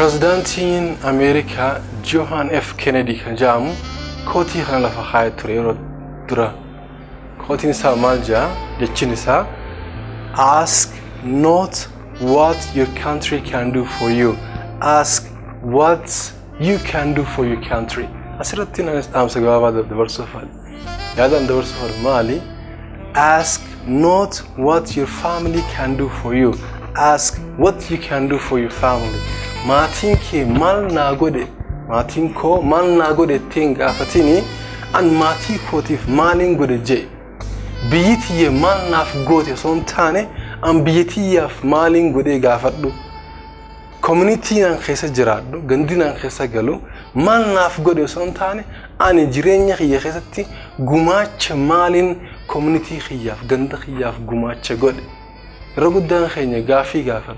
Prezidaantiin Ameerikaa John F. Kennedy kan jedhamu kootii kana lafa kaa'ee ture yeroo dura. Kootiin isaa maal jedha? Jechiin isaa ask not what your country can do for you. Ask what you can do for your country. Asirratti naanis dhaamsa gabaabaa dabarsuuf yaadaan dabarsuuf maali? Ask not what your family can do for you. Ask what you can do for your family. Maatiin kee maal naa godhe? Maatiin koo maal naa godhe ittiin gaafatini an maatii kootiif maaliin godhe jee. Biyyi tiyye maal naaf goote osoo hin taane an biyya tiyyaaf maaliin godhe gaafadhu. Community naan keessa jiraadhu, gandi naan keessa galu maal naaf godhe osoo hin taane ani jireenya kiyya keessatti gumaacha maaliin community kiyyaaf ganda kiyyaaf gumaacha godhe. Yeroo guddaan keenya gaafii gaafan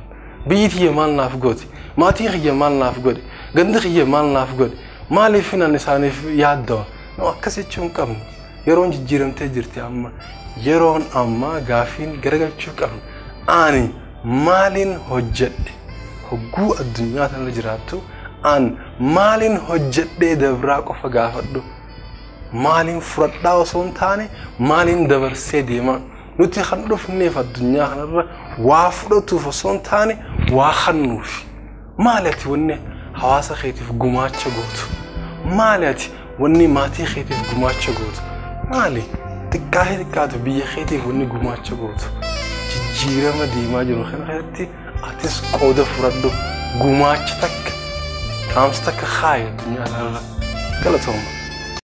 biyyi tiyye maal naaf goote, maatii kiyya maal naaf godhe, gandi kiyya maal naaf godhe, maaliif nan isaaniif yaaddawa. Akkas jechuu hin qabnu. Yeroon jijjiiramtee jirti amma. Yeroon amma gaafiin garagalchuu qabnu. Ani maaliin hojjedhe? Hogguu addunyaa kana jiraattu an maaliin hojjedhee dabraa qofa gaafadhu. Maaliin fudhadhaa osoo hin taane maaliin dabarsee deema. Nuti kan dhufneef addunyaa kanarra waa fudhatuuf osoo hin taane waa kennuuf. Maali ati wanni hawaasa keetiif gumaacha gootu? Maali ati wanni maatii keetiif gumaacha gootu? Maali xiqqaatu biyya keetiif wanni gumaacha gootu? Jijjiirama deemaa jiru kana keessatti atis qooda fudhadhu. Gumaacha takka dhaamsa takka kaaya addunyaa kanarra. Galatooma.